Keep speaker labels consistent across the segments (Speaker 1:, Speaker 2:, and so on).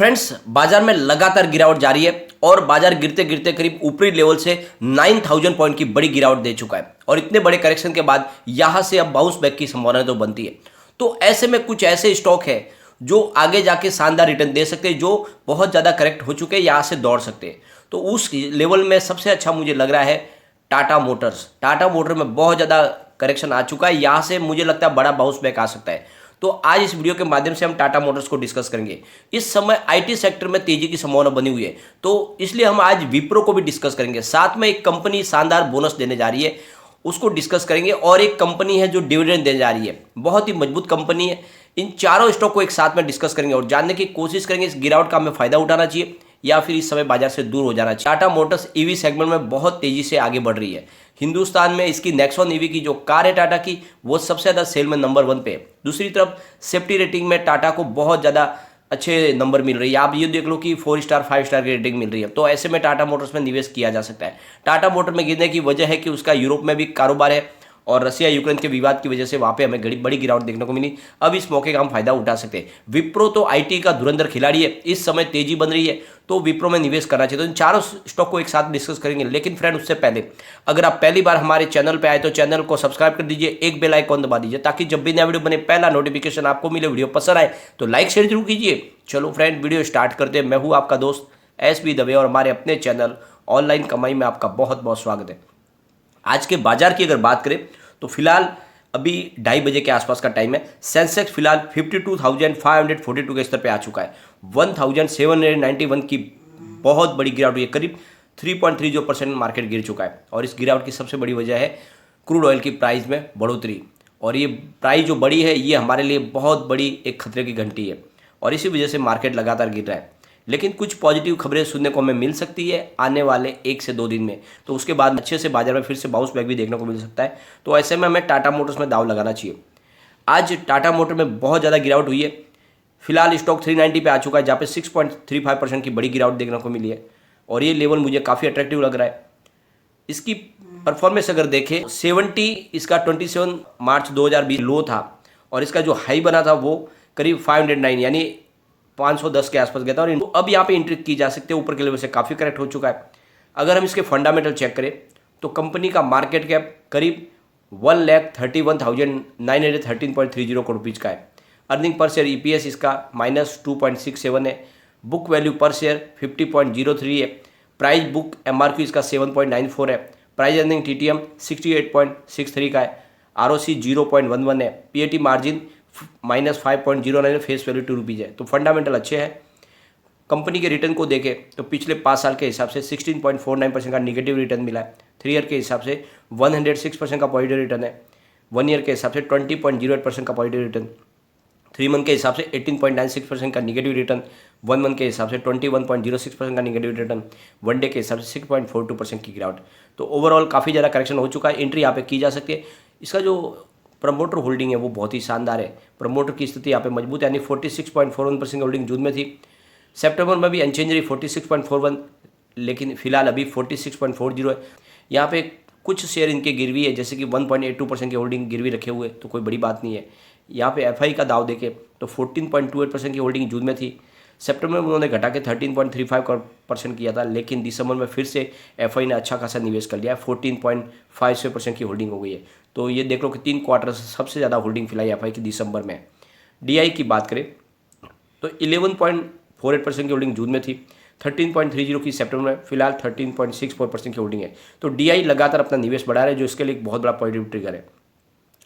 Speaker 1: Friends, बाजार में लगातार गिरावट जारी है और बाजार गिरते गिरते करीब ऊपरी लेवल से 9000 पॉइंट की बड़ी गिरावट दे चुका है और इतने बड़े करेक्शन के बाद यहां से अब बाउंस बैक की संभावना तो बनती है। तो ऐसे में कुछ ऐसे स्टॉक है जो आगे जाके शानदार रिटर्न दे सकते हैं, जो बहुत ज़्यादा करेक्ट हो चुके हैं, यहाँ से दौड़ सकते हैं। तो उस लेवल में सबसे अच्छा मुझे लग रहा है टाटा मोटर्स। टाटा मोटर में बहुत ज़्यादा करेक्शन आ चुका है, यहाँ से मुझे लगता है बड़ा बाउंस बैक आ सकता है। तो आज इस वीडियो के माध्यम से हम टाटा मोटर्स को डिस्कस करेंगे। इस समय आईटी सेक्टर में तेजी की संभावना बनी हुई है, तो इसलिए हम आज विप्रो को भी डिस्कस करेंगे। साथ में एक कंपनी शानदार बोनस देने जा रही है, उसको डिस्कस करेंगे। और एक कंपनी है जो डिविडेंड देने जा रही है, बहुत ही मजबूत कंपनी है। इन चारों स्टॉक को एक साथ में डिस्कस करेंगे और जानने की कोशिश करेंगे इस गिरावट का हमें फायदा उठाना चाहिए या फिर इस समय बाजार से दूर हो जाना चाहिए। टाटा मोटर्स ईवी सेगमेंट में बहुत तेजी से आगे बढ़ रही है। हिंदुस्तान में इसकी नेक्सॉन ईवी की जो कार है टाटा की, वो सबसे ज़्यादा सेल में नंबर 1 पे है। दूसरी तरफ सेफ्टी रेटिंग में टाटा को बहुत ज़्यादा अच्छे नंबर मिल रही है। आप ये देख लो कि 4 स्टार 5 स्टार की रेटिंग मिल रही है। तो ऐसे में टाटा मोटर्स में निवेश किया जा सकता है। टाटा मोटर में गिरने की वजह है कि उसका यूरोप में भी कारोबार है और रसिया यूक्रेन के विवाद की वजह से वहाँ पे हमें बड़ी गिरावट देखने को मिली। अब इस मौके का हम फायदा उठा सकते हैं। विप्रो तो आईटी का धुरंधर खिलाड़ी है, इस समय तेजी बन रही है, तो विप्रो में निवेश करना चाहिए। तो इन चारों स्टॉक को एक साथ डिस्कस करेंगे। लेकिन फ्रेंड, उससे पहले अगर आप पहली बार हमारे चैनल पर आए तो चैनल को सब्सक्राइब कर दीजिए, एक बेल आइकॉन दबा दीजिए ताकि जब भी नया वीडियो बने पहला नोटिफिकेशन आपको मिले। वीडियो पसंद आए तो लाइक शेयर जरूर कीजिए। चलो फ्रेंड, वीडियो स्टार्ट करते हैं। मैं हूँ आपका दोस्त SB दवे और हमारे अपने चैनल ऑनलाइन कमाई में आपका बहुत बहुत स्वागत है। आज के बाजार की अगर बात करें तो फिलहाल अभी 2:30 बजे के आसपास का टाइम है। सेंसेक्स फिलहाल 52,542 के स्तर पे आ चुका है। 1791 की बहुत बड़ी गिरावट हुई है, करीब 3.30% मार्केट गिर चुका है। और इस गिरावट की सबसे बड़ी वजह है क्रूड ऑयल की प्राइस में बढ़ोतरी। और ये प्राइस जो बड़ी है, ये हमारे लिए बहुत बड़ी एक खतरे की घंटी है और इसी वजह से मार्केट लगातार गिर रहा है। लेकिन कुछ पॉजिटिव खबरें सुनने को हमें मिल सकती है आने वाले 1 से 2 दिन में। तो उसके बाद अच्छे से बाजार में फिर से बाउंस बैक भी देखने को मिल सकता है। तो ऐसे में हमें टाटा मोटर्स में दाव लगाना चाहिए। आज टाटा मोटर में बहुत ज़्यादा गिरावट हुई है। फिलहाल स्टॉक 390 पे आ चुका है, जहाँ पे 6.35% की बड़ी गिरावट देखने को मिली है और ये लेवल मुझे काफ़ी अट्रैक्टिव लग रहा है। इसकी परफॉर्मेंस अगर देखें, 70 इसका 27 मार्च 2020 लो था और इसका जो हाई बना था वो करीब 509 यानी 510 के आसपास गया था। और अब यहाँ पे एंट्री की जा सकती है, ऊपर के लेवल से काफ़ी करेक्ट हो चुका है। अगर हम इसके फंडामेंटल चेक करें तो कंपनी का मार्केट कैप करीब 1,31,913.30 करोड़ रुपीज़ का है। अर्निंग पर शेयर EPS इसका -2.67 है। बुक वैल्यू पर शेयर 50.03 है। प्राइस बुक MRQ इसका 7.94 है। प्राइस अर्निंग TTM 68.63 का है। ROC 0.11 है। PAT मार्जिन -5.09 है। फेस वैल्यू 2 रुपीज़ है। तो फंडामेंटल अच्छे हैं। कंपनी के रिटर्न को देखें तो पिछले 5 साल के हिसाब से 16.49% का निगेटिव रिटर्न मिला है। 3 ईयर के हिसाब से 106% का पॉजिटिव रिटर्न है। 1 ईयर के हिसाब से 20.08% का पॉजिटिव रिटर्न। 3 मंथ के हिसाब से 18.96% का निगेटिव रिटर्न। 1 मंथ के हिसाब से 21.06% का निगेटिव रिटर्न। 1 डे के हिसाब से 6.42% की गिरावट। तो ओवरऑल काफ़ी ज़्यादा करेक्शन हो चुका है। एंट्री यहाँ पे की जा सकती है। इसका जो प्रमोटर होल्डिंग है वो बहुत ही शानदार है। प्रमोटर की स्थिति यहाँ पे मजबूत है, यानी 46.41% की होल्डिंग जून में थी। सितंबर में भी अनचेंज रही 46.41, लेकिन फिलहाल अभी 46.40 है। यहाँ पे कुछ शेयर इनके गिरवी है, जैसे कि 1.82% की होल्डिंग गिरवी रखे हुए, तो कोई बड़ी बात नहीं है। यहाँ पे FI का दाव देखें तो 14.28% की होल्डिंग जून में थी। सितंबर में उन्होंने घटा के 13.35% किया था, लेकिन दिसंबर में फिर से FI ने अच्छा खासा निवेश कर लिया है। 14.56% की होल्डिंग हो गई है। तो ये देख लो कि 3 क्वार्टर से सबसे ज़्यादा होल्डिंग फिलहाल FI की दिसंबर में। DI की बात करें तो 11.48% की होल्डिंग जून में थी। 13.30 की सितंबर में, फिलहाल 13.64% की होल्डिंग है। तो DI लगातार अपना निवेश बढ़ा रहे हैं, जो इसके लिए एक बहुत बड़ा पॉजिटिव ट्रिगर है।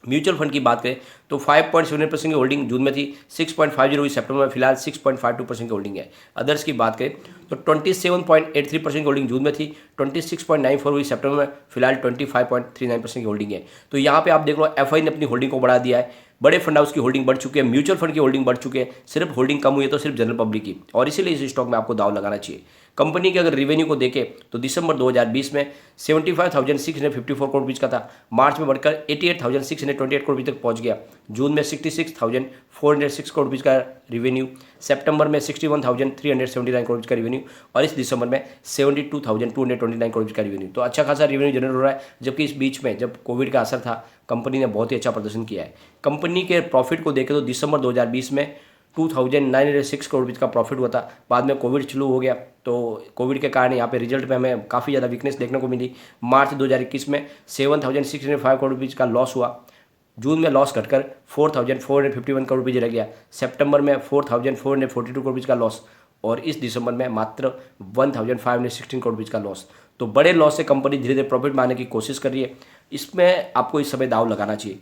Speaker 1: म्यूचुअल फंड की बात करें तो 5.78% की होल्डिंग जून में थी। 6.50 की सितंबर में, फिलहाल 6.52% की होल्डिंग है। अदर्स की बात करें तो 27.83% की होल्डिंग जून में थी। 26.94 हुई सितंबर में, फिलहाल 25.39% की होल्डिंग है। तो यहाँ पे आप देख लो FI ने अपनी होल्डिंग को बढ़ा दिया है। बड़े फंड हाउस की होल्डिंग बढ़ चुकी है, म्यूचुअल फंड की होल्डिंग बढ़ चुकी है। सिर्फ होल्डिंग कम हुई है तो सिर्फ जनरल पब्लिक की, और इसीलिए इस स्टॉक में आपको दाव लगाना चाहिए। कंपनी के अगर रेवेन्यू को देखें तो दिसंबर 2020 में 75,654 करोड़ रुपीज़ का था। मार्च में बढ़कर 88,628 करोड़ रुपये तक पहुंच गया। जून में 66,406 करोड़ रुपीज़ का रेवेन्यू। सितंबर में 61,379 करोड़ का रेवेन्यू और इस दिसंबर में 72,229 करोड़ का रेवेन्यू। तो अच्छा खासा रेवेन्यू जनरेट हो रहा है। जबकि इस बीच में जब कोविड का असर था, कंपनी ने बहुत ही अच्छा प्रदर्शन किया है। कंपनी के प्रॉफिट को देखें तो दिसंबर 2020 में 2906 करोड़ रुपये का प्रॉफिट हुआ था। बाद में कोविड शुरू हो गया, तो कोविड के कारण यहाँ पे रिजल्ट में हमें काफ़ी ज़्यादा वीकनेस देखने को मिली। मार्च 2021 में 7605 करोड़ रुपये का लॉस हुआ। जून में लॉस घटकर 4451 करोड़ रुपये रह गया। सितंबर में 4442 करोड़ रुपये का लॉस, और इस दिसंबर में मात्र 1516 करोड़ रुपये का लॉस। तो बड़े लॉस से कंपनी धीरे धीरे प्रॉफिट में आने की कोशिश कर रही है। इसमें आपको इस समय दाव लगाना चाहिए,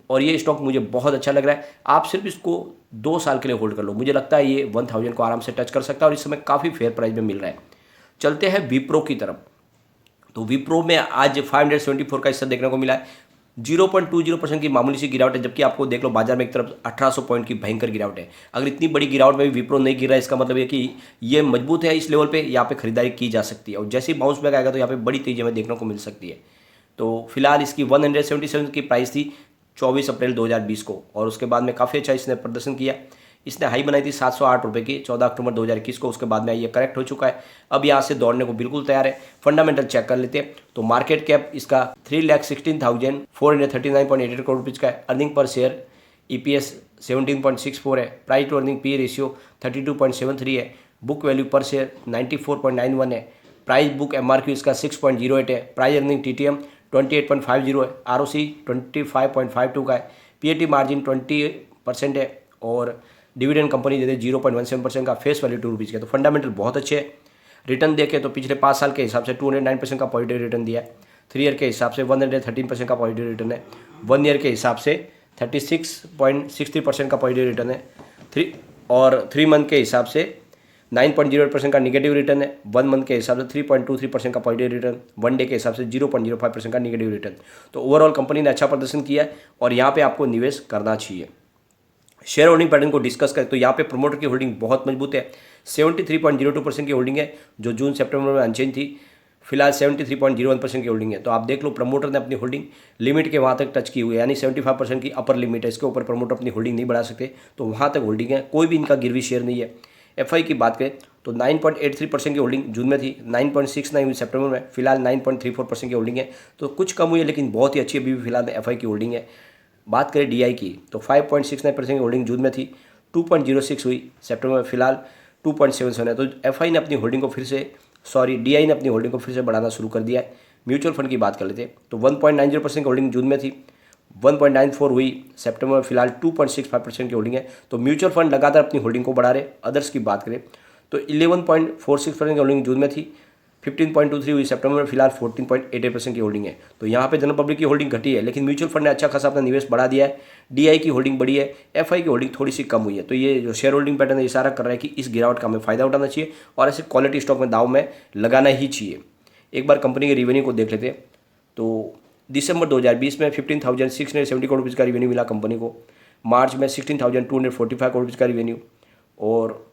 Speaker 1: और ये स्टॉक मुझे बहुत अच्छा लग रहा है। आप सिर्फ इसको 2 साल के लिए होल्ड कर लो, मुझे लगता है ये 1000 को आराम से टच कर सकता है, और इस समय काफ़ी फेयर प्राइस में मिल रहा है। चलते हैं विप्रो की तरफ। तो विप्रो में आज 574 का हिस्सा देखने को मिला है। 0.20% की मामूली सी गिरावट है, जबकि आपको देख लो बाजार में एक तरफ 1800 पॉइंट की भयंकर गिरावट है। अगर इतनी बड़ी गिरावट में भी विप्रो नहीं गिर रहा है, इसका मतलब ये कि ये मजबूत है। इस लेवल पे यहाँ पे खरीदारी की जा सकती है, और जैसे ही बाउंस बैक आएगा तो यहाँ पे बड़ी तेजी हमें देखने को मिल सकती है। तो फिलहाल इसकी 177 की प्राइस थी 24 अप्रैल 2020 को, और उसके बाद में काफ़ी अच्छा इसने प्रदर्शन किया। इसने हाई बनाई थी 708 रुपये की 14 अक्टूबर 2021 को। उसके बाद में ये करेक्ट हो चुका है, अब यहाँ से दौड़ने को बिल्कुल तैयार है। फंडामेंटल चेक कर लेते हैं। तो मार्केट कैप इसका 3,16,439.88 करोड़ रुपये का है। अर्निंग पर शेयर EPS 17.64 है। Price to earning P ratio 32.73 है। बुक वैल्यू पर शेयर 94.91 है। प्राइस बुक MRQ इसका 6.08 है। प्राइस अर्निंग TTM 28.50 है। ROC 25.52 का है। PAT मार्जिन 20% है, और डिविडेंड कंपनी दे दे 0.17% का। फेस वैल्यू 2 रुपीज़ का। तो फंडामेंटल बहुत अच्छे है। रिटर्न देखें तो पिछले 5 साल के हिसाब से 209% का पॉजिटिव रिटर्न दिया है। 3 ईयर के हिसाब से 113% का पॉजिटिव रिटर्न है। 1 ईयर के हिसाब से 36.63% का पॉजिटिव रिटर्न है। 3 मंथ के हिसाब से 9.08% का निगेटिव रिटर्न है। 1 मंथ के हिसाब से 3.23% का पॉजिटिव रिटर्न। 1 डे के हिसाब से 0.05% का निगेटिव रिटर्न। तो ओवरऑल कंपनी ने अच्छा प्रदर्शन किया है, और यहाँ पे आपको निवेश करना चाहिए। शेयर होल्डिंग पैटर्न को डिस्कस करें तो यहाँ पे प्रमोटर की होल्डिंग बहुत मजबूत है। 73.02% की होल्डिंग है, जो जून सितंबर में अनचेंज थी। फिलहाल 73.01% की होल्डिंग है। तो आप देख लो प्रमोटर ने अपनी होल्डिंग लिमिट के वहाँ तक टच की हुई है, यानी 75% की अपर लिमिट है। इसके ऊपर प्रमोटर अपनी होल्डिंग नहीं बढ़ा सकते, तो वहाँ तक होल्डिंग है। कोई भी इनका गिरवी शेयर नहीं है। FI की बात करें तो 9.83% की होल्डिंग जून में थी, 9.69 हुई सितंबर में। फिलहाल 9.34% की होल्डिंग है, तो कुछ कम हुई है, लेकिन बहुत ही अच्छी अभी भी फिलहाल FI की होल्डिंग है। बात करें DI की तो 5.69% की होल्डिंग जून में थी, 2.06 हुई सितंबर में। फिलहाल 2.77 है। तो FI ने अपनी होल्डिंग को DI ने अपनी होल्डिंग को फिर से बढ़ाना शुरू कर दिया है। म्यूचुअल फंड की बात कर लेते हैं तो 1.90% की होल्डिंग जून में थी, 1.94 हुई सितंबर में। फिलहाल 2.65% की होल्डिंग है। तो म्यूचुअल फंड लगातार अपनी होल्डिंग को बढ़ा रहे। अदर्स की बात करें तो 11.46% की होल्डिंग जून में थी, 15.23 हुई सितंबर में। फिलहाल 14.88% की होल्डिंग है। तो यहाँ पे जनरल पब्लिक की होल्डिंग घटी है, लेकिन म्यूचुअल फंड ने अच्छा खासा अपना निवेश बढ़ा दिया है। DI की होल्डिंग बढ़ी है, FI की होल्डिंग थोड़ी सी कम हुई है। तो ये जो शेयर होल्डिंग पैटर्न है इशारा कर रहा है कि इस गिरावट का हमें फायदा उठाना चाहिए, और ऐसे क्वालिटी स्टॉक में दाव में लगाना ही चाहिए। एक बार कंपनी के रिवेन्यू को देख लेते हैं। तो दिसंबर 2020 में 15,670 करोड़ रुपये का रिवेन्यू मिला कंपनी को। मार्च में 16,245 करोड़ रुपये का रिवेन्यू, और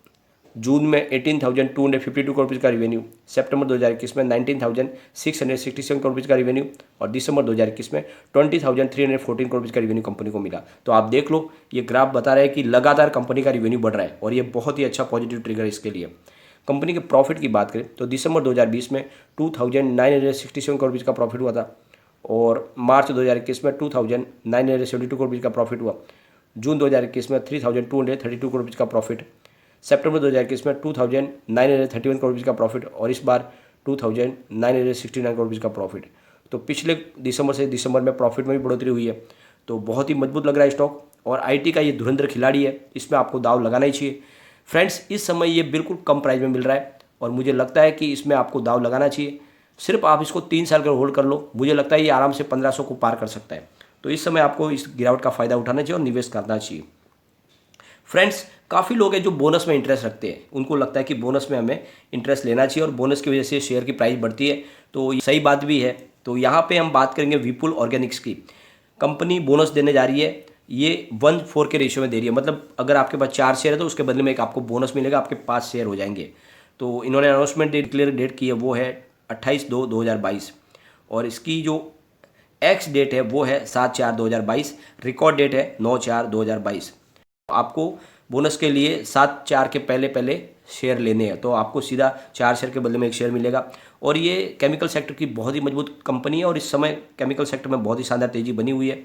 Speaker 1: जून में 18,252 करोड़ रुपये का रिवेन्यू। सितंबर 2021 में 19,667 करोड़ रुपये का रिवेन्यू, और दिसंबर 2021 में 20,314 करोड़ रुपये का रिवेन्यू कंपनी को मिला। तो आप देख लो, ये ग्राफ बता रहा है कि लगातार कंपनी का रिवेन्यू बढ़ रहा है, और ये बहुत ही अच्छा पॉजिटिव ट्रिगर है इसके लिए। कंपनी के प्रॉफिट की बात करें तो दिसंबर 2020 में 2,967 करोड़ रुपये का प्रॉफिट हुआ था, और मार्च 2021 में 2,972 करोड़ रुपये का प्रॉफिट हुआ। जून 2021 में 3,232 करोड़ रुपये का प्रॉफिट। सितंबर 2021 में 2,931 करोड़ रुपये का प्रॉफिट, और इस बार 2,969 करोड़ रुपये का प्रॉफिट। तो पिछले दिसंबर से दिसंबर में प्रॉफिट में भी बढ़ोतरी हुई है। तो बहुत ही मजबूत लग रहा है स्टॉक, और IT का ये धुरंधर खिलाड़ी है, इसमें आपको दाव लगाना ही चाहिए। फ्रेंड्स, इस समय ये बिल्कुल कम प्राइस में मिल रहा है, और मुझे लगता है कि इसमें आपको दाव लगाना चाहिए। सिर्फ आप इसको 3 साल का होल्ड कर लो, मुझे लगता है ये आराम से 1500 को पार कर सकता है। तो इस समय आपको इस गिरावट का फायदा उठाना चाहिए और निवेश करना चाहिए। फ्रेंड्स, काफ़ी लोग हैं जो बोनस में इंटरेस्ट रखते हैं, उनको लगता है कि बोनस में हमें इंटरेस्ट लेना चाहिए, और बोनस की वजह से शेयर की प्राइस बढ़ती है। तो ये सही बात भी है। तो यहाँ पे हम बात करेंगे विपुल ऑर्गेनिक्स की। कंपनी बोनस देने जा रही है, ये 1:4 के रेशियो में दे रही है। मतलब अगर आपके पास 4 शेयर है तो उसके बदले में एक आपको बोनस मिलेगा, आपके 5 शेयर हो जाएंगे। तो इन्होंने अनाउंसमेंट डिक्लेयर डेट की है, वो है 28/2/2022, और इसकी जो एक्स डेट है वो है 7/4/2022। रिकॉर्ड डेट है 9/4/2022। आपको बोनस के लिए 7/4 के पहले शेयर लेने हैं, तो आपको सीधा 4 शेयर के बदले में 1 शेयर मिलेगा। और ये केमिकल सेक्टर की बहुत ही मजबूत कंपनी है, और इस समय केमिकल सेक्टर में बहुत ही शानदार तेजी बनी हुई है।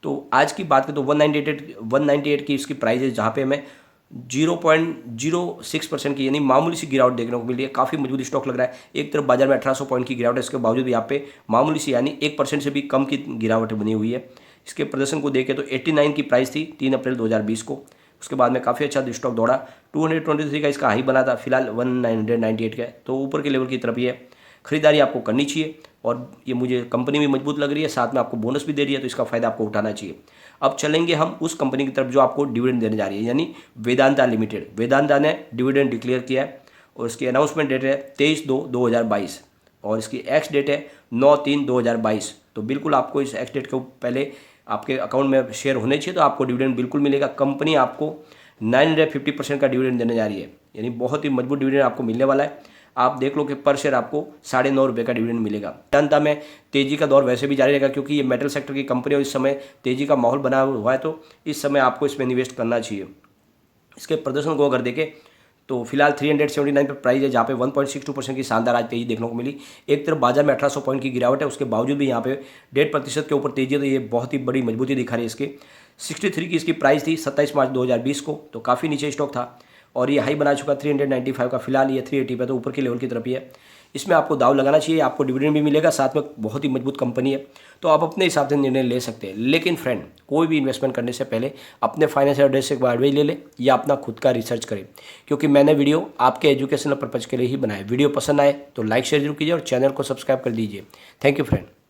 Speaker 1: तो आज की बात करें तो 198 की इसकी प्राइस है, जहाँ पे हमें 0.06% की यानी मामूली सी गिरावट देखने को मिली है। काफ़ी मजबूत स्टॉक लग रहा है। एक तरफ बाजार में 1800 पॉइंट की गिरावट है, इसके बावजूद भी यहाँ पे मामूली सी यानी 1% से भी कम की गिरावट बनी हुई है। इसके प्रदर्शन को देखें तो 89 की प्राइस थी 3 अप्रैल 2020 को। उसके बाद में काफ़ी अच्छा स्टॉक दौड़ा, 223 का इसका हाई बना था, फिलहाल 1998 का, तो ऊपर के लेवल की तरफ ये खरीदारी आपको करनी चाहिए। और ये मुझे कंपनी भी मजबूत लग रही है, साथ में आपको बोनस भी दे रही है, तो इसका फ़ायदा आपको उठाना चाहिए। अब चलेंगे हम उस कंपनी की तरफ जो आपको डिविडेंड देने जा रही है, यानी वेदांता लिमिटेड। वेदांता ने डिविडेंड डिक्लेयर किया है और इसकी अनाउंसमेंट डेट है 23/2/2022 और इसकी एक्स डेट है 9/3/2022। तो बिल्कुल आपको इस एक्स डेट के पहले आपके अकाउंट में शेयर होने चाहिए, तो आपको डिविडेंड बिल्कुल मिलेगा। कंपनी आपको 950% का डिविडेंड देने जा रही है, यानी बहुत ही मजबूत डिविडेंड आपको मिलने वाला है। आप देख लो कि पर शेयर आपको 9.5 रुपये का डिविडेंड मिलेगा। वेदांता में तेजी का दौर वैसे भी जारी रहेगा, क्योंकि ये मेटल सेक्टर की कंपनी और इस समय तेजी का माहौल बना हुआ है, तो इस समय आपको इसमें इन्वेस्ट करना चाहिए। इसके प्रदर्शन को अगर देखें तो फिलहाल 379 पर प्राइस है, जहाँ पे 1.62% की शानदार आज तेजी देखने को मिली। एक तरफ बाजार में 1800 पॉइंट की गिरावट है, उसके बावजूद भी यहाँ पे 1.5% के ऊपर तेजी है, तो ये बहुत ही बड़ी मजबूती दिखा रही है। इसकी 63 की इसकी प्राइस थी 27 मार्च 2020 को, तो काफ़ी नीचे स्टॉक था और ये हाई बना चुका 395 का, फिलहाल ये 380 पे, तो ऊपर के लेवल की तरफ ही है। इसमें आपको दाव लगाना चाहिए, आपको डिविडेंड भी मिलेगा, साथ में बहुत ही मजबूत कंपनी है, तो आप अपने हिसाब से निर्णय ले सकते हैं। लेकिन फ्रेंड, कोई भी इन्वेस्टमेंट करने से पहले अपने फाइनेंशियल एडवाइस से एक बार एडवाइस ले ले या अपना खुद का रिसर्च करें, क्योंकि मैंने वीडियो आपके एजुकेशनल पर्पज़ के लिए ही बनाया। वीडियो पसंद आए तो लाइक शेयर जरूर कीजिए और चैनल को सब्सक्राइब कर दीजिए। Thank you friend.